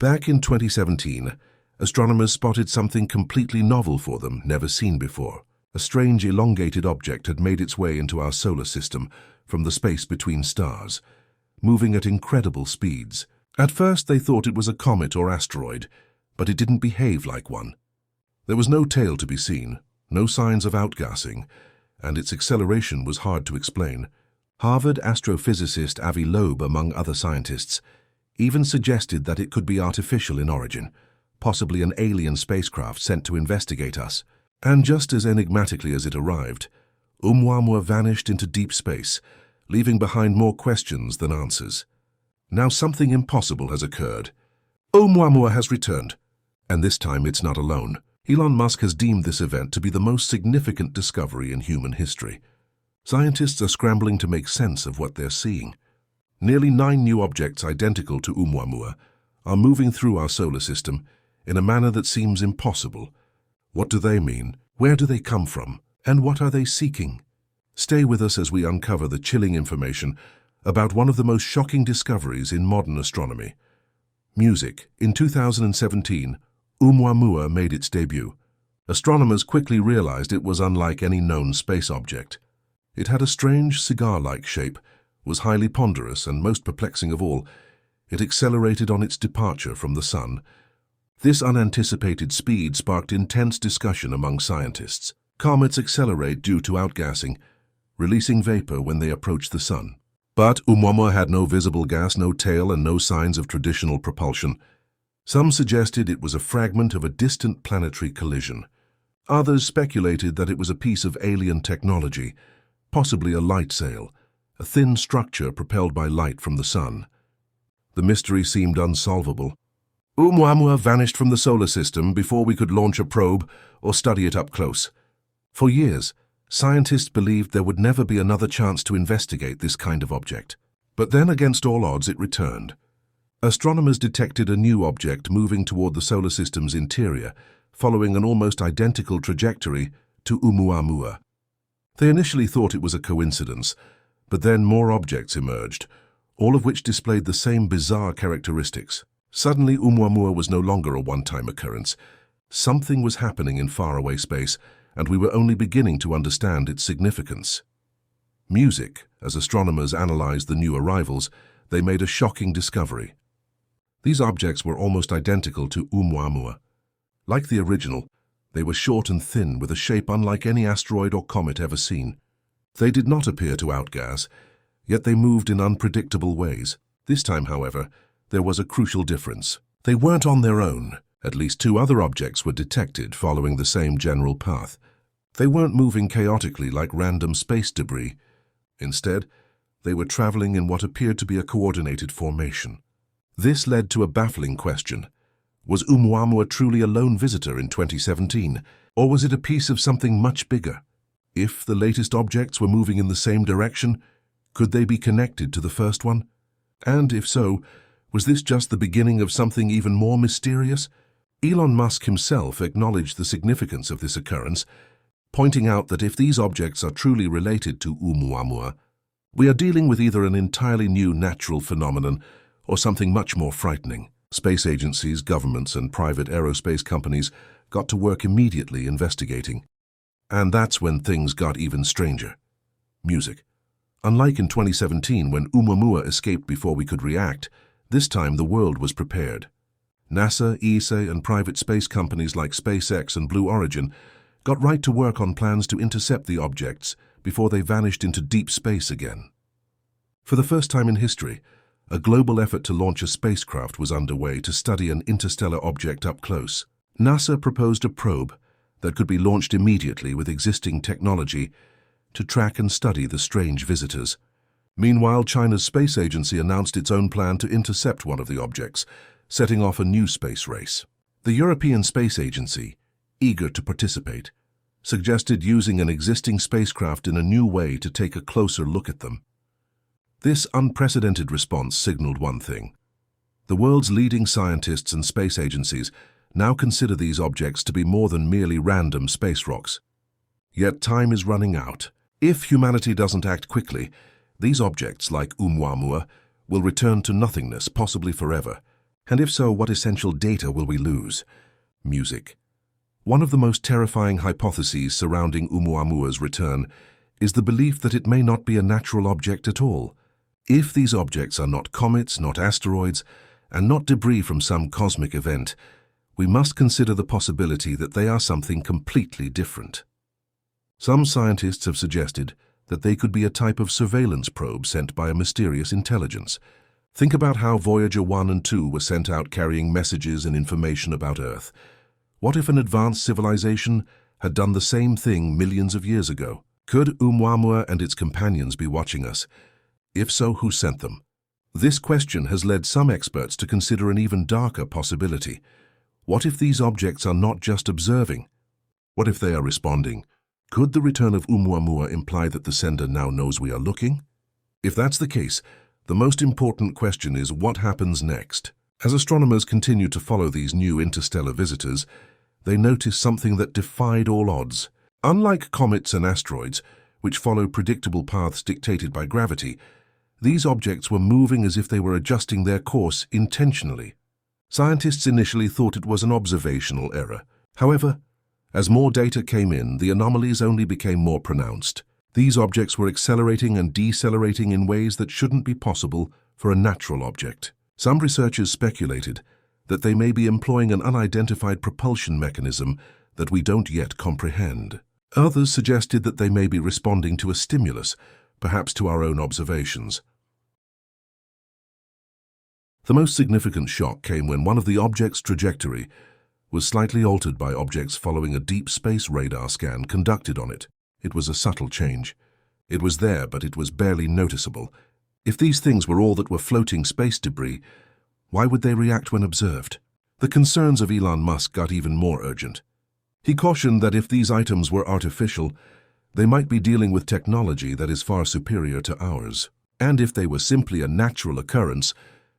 Back in 2017, astronomers spotted something completely novel for them, never seen before. A strange elongated object had made its way into our solar system from the space between stars, moving at incredible speeds. At first they thought it was a comet or asteroid, but it didn't behave like one. There was no tail to be seen, no signs of outgassing, and its acceleration was hard to explain. Harvard astrophysicist Avi Loeb, among other scientists, even suggested that it could be artificial in origin, possibly an alien spacecraft sent to investigate us. And just as enigmatically as it arrived, Oumuamua vanished into deep space, leaving behind more questions than answers. Now something impossible has occurred. Oumuamua has returned, and this time it's not alone. Elon Musk has deemed this event to be the most significant discovery in human history. Scientists are scrambling to make sense of what they're seeing. Nearly 9 new objects identical to Oumuamua are moving through our solar system in a manner that seems impossible. What do they mean? Where do they come from? And what are they seeking? Stay with us as we uncover the chilling information about one of the most shocking discoveries in modern astronomy. Music. In 2017, Oumuamua made its debut. Astronomers quickly realized it was unlike any known space object. It had a strange cigar-like shape, was highly ponderous, and most perplexing of all, it accelerated on its departure from the Sun. This unanticipated speed sparked intense discussion among scientists. Comets accelerate due to outgassing, releasing vapor when they approach the Sun. But Oumuamua had no visible gas, no tail, and no signs of traditional propulsion. Some suggested it was a fragment of a distant planetary collision. Others speculated that it was a piece of alien technology, possibly a light sail, a thin structure propelled by light from the Sun. The mystery seemed unsolvable. Oumuamua vanished from the solar system before we could launch a probe or study it up close. For years, scientists believed there would never be another chance to investigate this kind of object. But then, against all odds, it returned. Astronomers detected a new object moving toward the solar system's interior, following an almost identical trajectory to Oumuamua. They initially thought it was a coincidence, but then more objects emerged, all of which displayed the same bizarre characteristics. Suddenly, Oumuamua was no longer a one-time occurrence. Something was happening in faraway space, and we were only beginning to understand its significance. Music. As astronomers analyzed the new arrivals, they made a shocking discovery. These objects were almost identical to Oumuamua. Like the original, they were short and thin, with a shape unlike any asteroid or comet ever seen. They did not appear to outgas, yet they moved in unpredictable ways. This time, however, there was a crucial difference. They weren't on their own. At least 2 other objects were detected following the same general path. They weren't moving chaotically like random space debris. Instead, they were traveling in what appeared to be a coordinated formation. This led to a baffling question. Was Oumuamua truly a lone visitor in 2017, or was it a piece of something much bigger? If the latest objects were moving in the same direction, could they be connected to the first one? And if so, was this just the beginning of something even more mysterious? Elon Musk himself acknowledged the significance of this occurrence, pointing out that if these objects are truly related to Oumuamua, we are dealing with either an entirely new natural phenomenon or something much more frightening. Space agencies, governments, and private aerospace companies got to work immediately investigating. And that's when things got even stranger. Music. Unlike in 2017 when Oumuamua escaped before we could react, this time the world was prepared. NASA, ESA, and private space companies like SpaceX and Blue Origin got right to work on plans to intercept the objects before they vanished into deep space again. For the first time in history, a global effort to launch a spacecraft was underway to study an interstellar object up close. NASA proposed a probe that could be launched immediately with existing technology to track and study the strange visitors. Meanwhile, China's space agency announced its own plan to intercept one of the objects, setting off a new space race. The European Space Agency, eager to participate, suggested using an existing spacecraft in a new way to take a closer look at them. This unprecedented response signaled one thing. The world's leading scientists and space agencies now consider these objects to be more than merely random space rocks. Yet time is running out. If humanity doesn't act quickly, these objects, like Oumuamua, will return to nothingness, possibly forever. And if so, what essential data will we lose? Music. One of the most terrifying hypotheses surrounding Oumuamua's return is the belief that it may not be a natural object at all. If these objects are not comets, not asteroids, and not debris from some cosmic event, we must consider the possibility that they are something completely different. Some scientists have suggested that they could be a type of surveillance probe sent by a mysterious intelligence. Think about how Voyager 1 and 2 were sent out carrying messages and information about Earth. What if an advanced civilization had done the same thing millions of years ago? Could Oumuamua and its companions be watching us? If so, who sent them? This question has led some experts to consider an even darker possibility. What if these objects are not just observing? What if they are responding? Could the return of Oumuamua imply that the sender now knows we are looking? If that's the case, the most important question is what happens next? As astronomers continue to follow these new interstellar visitors, they notice something that defied all odds. Unlike comets and asteroids, which follow predictable paths dictated by gravity, these objects were moving as if they were adjusting their course intentionally. Scientists initially thought it was an observational error. However, as more data came in, the anomalies only became more pronounced. These objects were accelerating and decelerating in ways that shouldn't be possible for a natural object. Some researchers speculated that they may be employing an unidentified propulsion mechanism that we don't yet comprehend. Others suggested that they may be responding to a stimulus, perhaps to our own observations. The most significant shock came when one of the object's trajectory was slightly altered by objects following a deep space radar scan conducted on it. It was a subtle change. It was there, but it was barely noticeable. If these things were all that were floating space debris, why would they react when observed? The concerns of Elon Musk got even more urgent. He cautioned that if these items were artificial, they might be dealing with technology that is far superior to ours. And if they were simply a natural occurrence,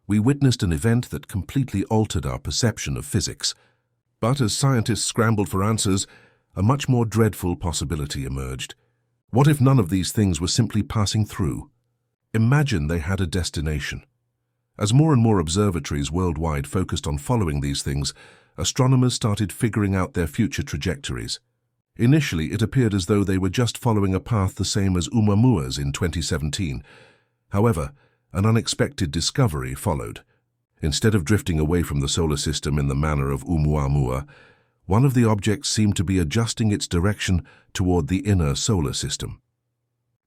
we witnessed an event that completely altered our perception of physics. But as scientists scrambled for answers, a much more dreadful possibility emerged. What if none of these things were simply passing through? Imagine they had a destination. As more and more observatories worldwide focused on following these things, astronomers started figuring out their future trajectories. Initially, it appeared as though they were just following a path the same as Oumuamua's in 2017. However, an unexpected discovery followed. Instead of drifting away from the solar system in the manner of Oumuamua, one of the objects seemed to be adjusting its direction toward the inner solar system.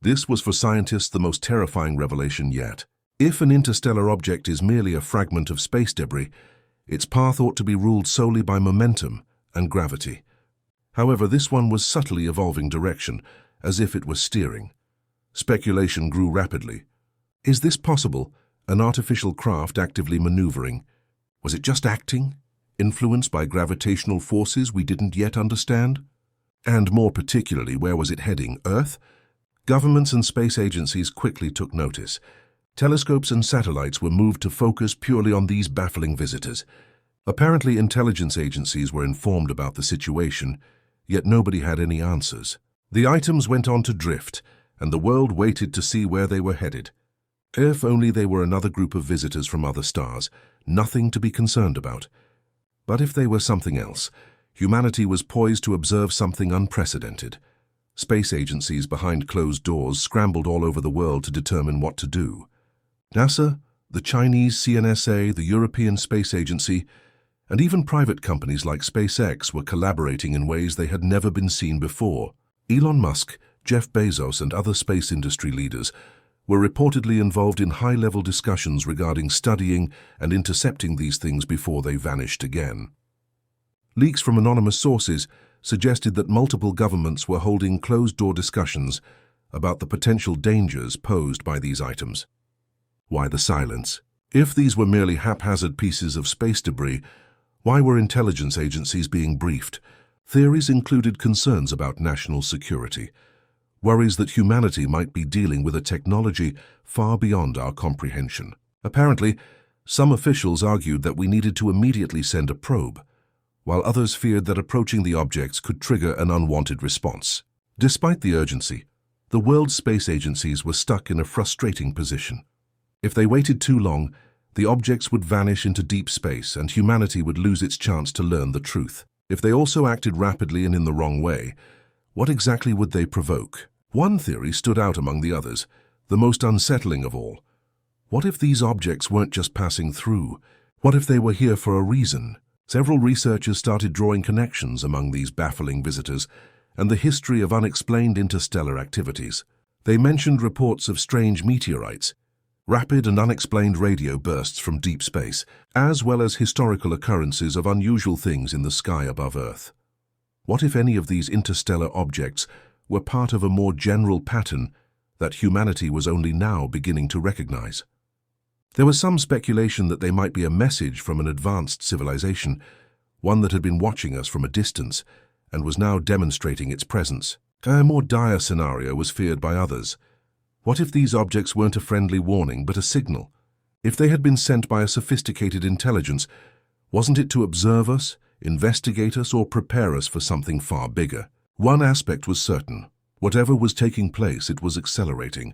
This was for scientists the most terrifying revelation yet. If an interstellar object is merely a fragment of space debris, its path ought to be ruled solely by momentum and gravity. However, this one was subtly evolving direction, as if it was steering. Speculation grew rapidly. Is this possible? An artificial craft actively maneuvering? Was it just acting, influenced by gravitational forces we didn't yet understand? And more particularly, where was it heading? Earth? Governments and space agencies quickly took notice. Telescopes and satellites were moved to focus purely on these baffling visitors. Apparently, intelligence agencies were informed about the situation, yet nobody had any answers. The items went on to drift, and the world waited to see where they were headed. If only they were another group of visitors from other stars, nothing to be concerned about. But if they were something else, humanity was poised to observe something unprecedented. Space agencies behind closed doors scrambled all over the world to determine what to do. NASA, the Chinese CNSA, the European Space Agency, and even private companies like SpaceX were collaborating in ways they had never been seen before. Elon Musk, Jeff Bezos, and other space industry leaders were reportedly involved in high-level discussions regarding studying and intercepting these things before they vanished again. Leaks from anonymous sources suggested that multiple governments were holding closed-door discussions about the potential dangers posed by these items. Why the silence? If these were merely haphazard pieces of space debris, why were intelligence agencies being briefed? Theories included concerns about national security, worries that humanity might be dealing with a technology far beyond our comprehension. Apparently, some officials argued that we needed to immediately send a probe, while others feared that approaching the objects could trigger an unwanted response. Despite the urgency, the world's space agencies were stuck in a frustrating position. If they waited too long, The objects would vanish into deep space and humanity would lose its chance to learn the truth. If they also acted rapidly and in the wrong way, what exactly would they provoke? One theory stood out among the others, the most unsettling of all. What if these objects weren't just passing through? What if they were here for a reason? Several researchers started drawing connections among these baffling visitors and the history of unexplained interstellar activities. They mentioned reports of strange meteorites, rapid and unexplained radio bursts from deep space, as well as historical occurrences of unusual things in the sky above Earth. What if any of these interstellar objects were part of a more general pattern that humanity was only now beginning to recognize? There was some speculation that they might be a message from an advanced civilization, one that had been watching us from a distance and was now demonstrating its presence. A more dire scenario was feared by others. What if these objects weren't a friendly warning but a signal? If they had been sent by a sophisticated intelligence, wasn't it to observe us, investigate us, or prepare us for something far bigger? One aspect was certain. Whatever was taking place, it was accelerating.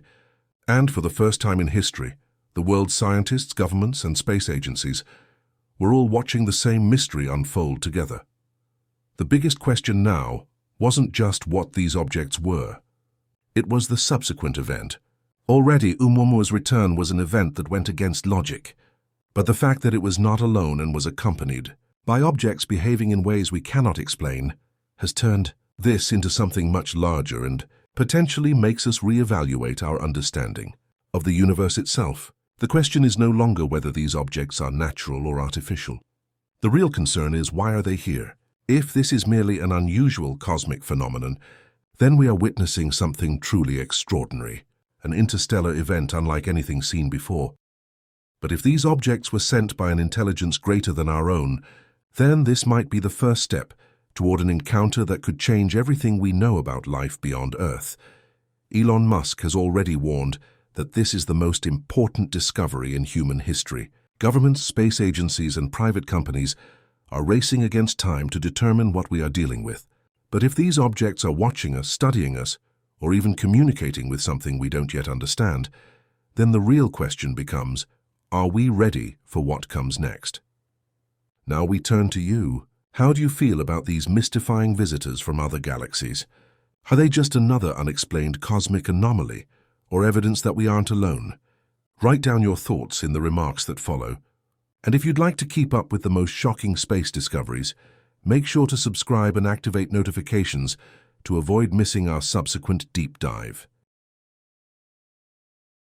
And for the first time in history, the world's scientists, governments, and space agencies were all watching the same mystery unfold together. The biggest question now wasn't just what these objects were. It was the subsequent event. Already, Oumuamua's return was an event that went against logic. But the fact that it was not alone and was accompanied by objects behaving in ways we cannot explain has turned this into something much larger and potentially makes us reevaluate our understanding of the universe itself. The question is no longer whether these objects are natural or artificial. The real concern is, why are they here? If this is merely an unusual cosmic phenomenon, then we are witnessing something truly extraordinary, an interstellar event unlike anything seen before. But if these objects were sent by an intelligence greater than our own, then this might be the first step toward an encounter that could change everything we know about life beyond Earth. Elon Musk has already warned that this is the most important discovery in human history. Governments, space agencies, and private companies are racing against time to determine what we are dealing with. But if these objects are watching us, studying us, or even communicating with something we don't yet understand, then the real question becomes, are we ready for what comes next? Now we turn to you. How do you feel about these mystifying visitors from other galaxies? Are they just another unexplained cosmic anomaly, or evidence that we aren't alone? Write down your thoughts in the remarks that follow. And if you'd like to keep up with the most shocking space discoveries, make sure to subscribe and activate notifications to avoid missing our subsequent deep dive.